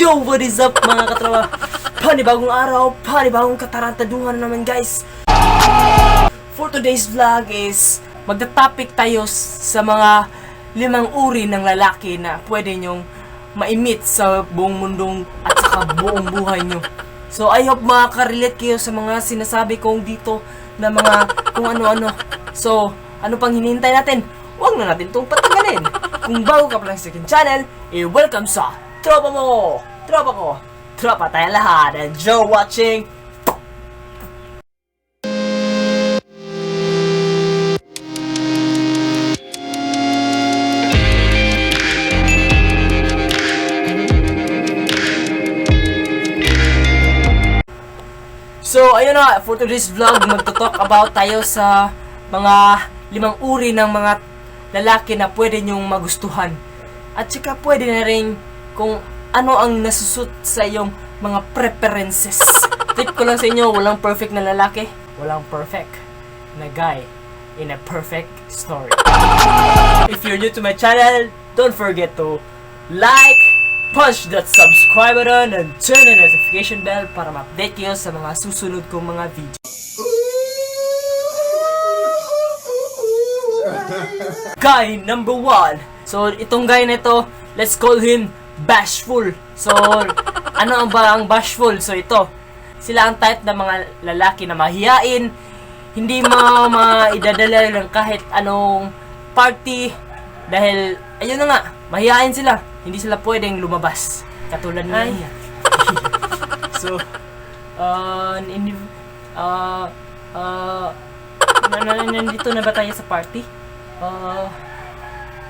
Yo, what is up mga katrawa? Panibagong araw, panibagong katarantaduhan na naman guys. For today's vlog is magta-topic tayo sa mga 5 uri ng lalaki na pwede nyong ma-meet sa buong mundong at saka buong buhay nyo. So I hope makaka-relate kayo sa mga sinasabi kong dito na mga kung ano-ano. So ano pang hinihintay natin? Huwag na natin itong patagalin. Kung bago ka pa lang sa aking channel, welcome sa tropa mo! Tropa ko! Tropa tayo lahat! Enjoy watching! So, ayun na, for today's vlog, magto-talk about tayo sa mga 5 uri ng mga lalaki na pwede nyong magustuhan. At saka pwede na rin kung ano ang nasusut sa iyong mga preferences. Tip ko lang sa inyo, walang perfect na lalaki, walang perfect na guy in a perfect story. If you're new to my channel, don't forget to like, punch that subscribe button, and turn the notification bell para ma-update kayo sa mga susunod kong mga video. Guy number 1. So, itong guy na ito, let's call him bashful. So, ano ang ba ang bashful? So, ito, sila ang type ng mga lalaki na mahiyain, hindi maidadala ng kahit anong party, dahil, ayun na nga, mahiyain sila. Hindi sila pwedeng lumabas. Katulad na niya. So, nandito na ba tayo sa party? Oh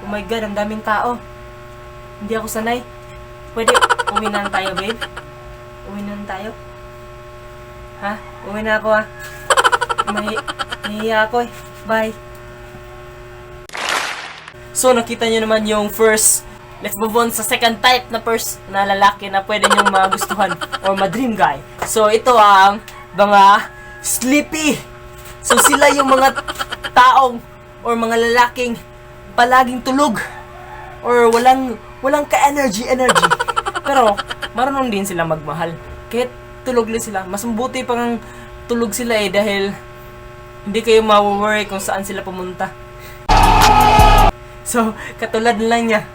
my god, ang daming tao. Hindi ako sanay. Pwede, uwi na tayo, babe? Uwi na tayo? Ha? Uwi na ako, ha? Nahiya ako, eh. Bye. So, nakita nyo naman yung first. Let's move on sa second type na lalaki na pwede nyong magustuhan or ma-dream guy. So, ito ang mga sleepy. So, sila yung mga taong or mga lalaking palaging tulog or walang ka-energy. Pero marunong din sila magmahal. Kahit tulog lang sila, mas mabuti pang tulog sila dahil hindi kayo ma-worry kung saan sila pumunta. So, katulad lang niya.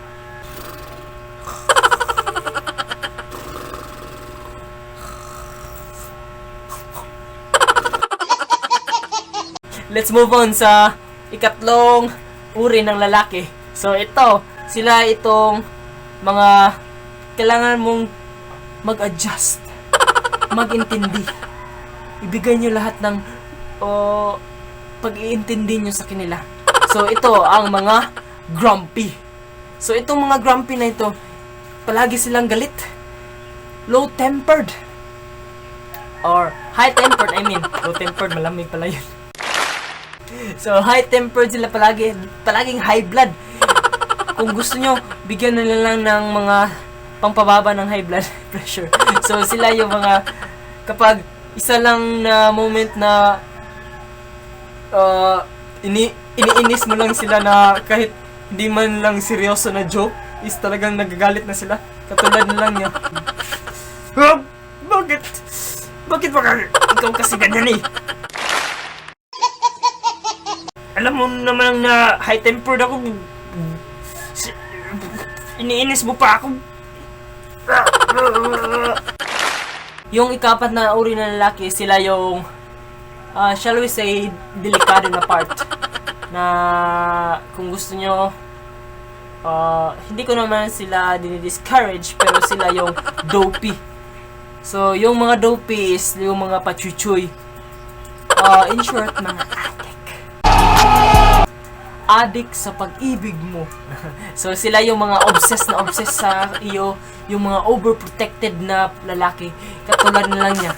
Let's move on sa ikatlong uri ng lalaki. So, sila itong mga kailangan mong mag-adjust, mag-intindi. Ibigay nyo lahat ng pag-iintindi nyo sa kanila. So, ito ang mga grumpy. So, itong mga grumpy na ito, palagi silang galit, low-tempered, or high-tempered, low-tempered, malamig pala yun. So, high-tempered sila palaging high blood. Kung gusto nyo, bigyan nila lang ng mga pangpababa ng high blood pressure. So, sila yung mga, kapag isa lang na moment na iniinis mo lang sila na kahit hindi man lang seryoso na joke, is talagang nagagalit na sila. Katulad na lang niya. Bakit ba ikaw kasi ganyan Alam mo naman na high-tempered ako. Iniinis mo pa ako. Yung ikapat na uri na lalaki, sila yung, shall we say, delikado na part. Na kung gusto nyo, hindi ko naman sila dinidiscourage, pero sila yung dopey. So, yung mga dopey is yung mga pachuchoy. In short, mga addict sa pag-ibig mo. So, sila yung mga obsessed sa iyo, yung mga overprotected na lalaki. Katulad na lang niya.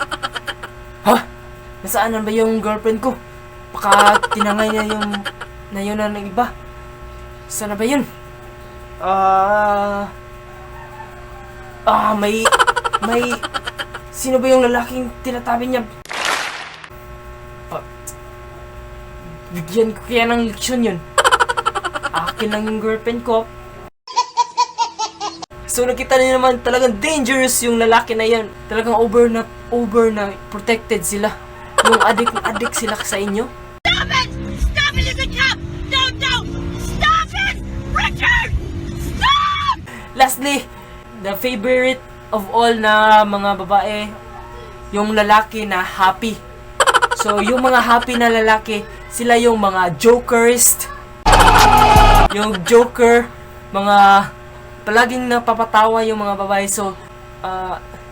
Ha? Nasaan na ba yung girlfriend ko? Baka tinangay niya yun na ng iba. Saan na ba yun? May sino ba yung lalaking tinatabi niya? Bigyan ko kaya ng leksyon yun. Akin lang yung girlfriend ko. So nakita niyo naman talagang dangerous yung lalaki na yan. Talagang over na protected sila. Yung adik sila sa inyo. Stop it! Stop it, it's a cop! Don't! Stop it! Richard! Stop! Lastly, the favorite of all na mga babae, yung lalaki na happy. So, yung mga happy na lalaki, sila yung mga jokers. Yung joker, mga palaging napapatawa yung mga babae. So,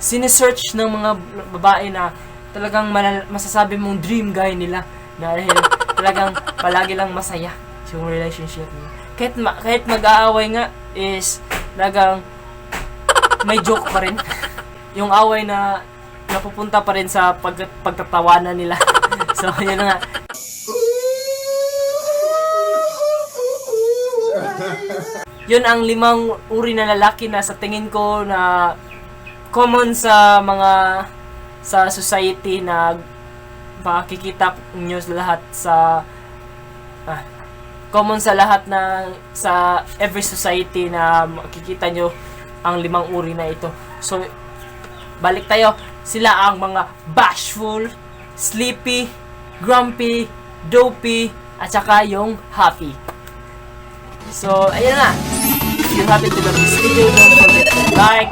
sinesearch ng mga babae na talagang masasabi mong dream guy nila. Dahil talagang palagi lang masaya yung relationship niya. Kahit mag-aaway nga is talagang may joke pa rin. Yung away na napupunta pa rin sa pagtatawanan nila. So, yun na nga. Yun ang 5 uri na lalaki na sa tingin ko na common sa sa society na makikita nyo lahat sa common sa lahat na sa every society na makikita nyo ang 5 uri na ito. So, balik tayo. Sila ang mga bashful, sleepy, grumpy, dopey, at saka yung happy. So, ayun na. If you happen to love this video, don't forget to like,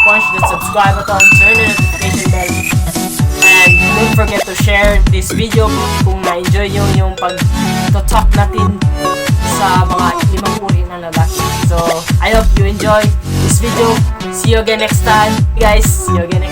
punch the subscribe button, turn the notification bell, and don't forget to share this video kung na-enjoy yung pag-talk natin sa mga 5 uri ng lalaki. So, I hope you enjoy this video. See you again next time. Guys, see you again next time.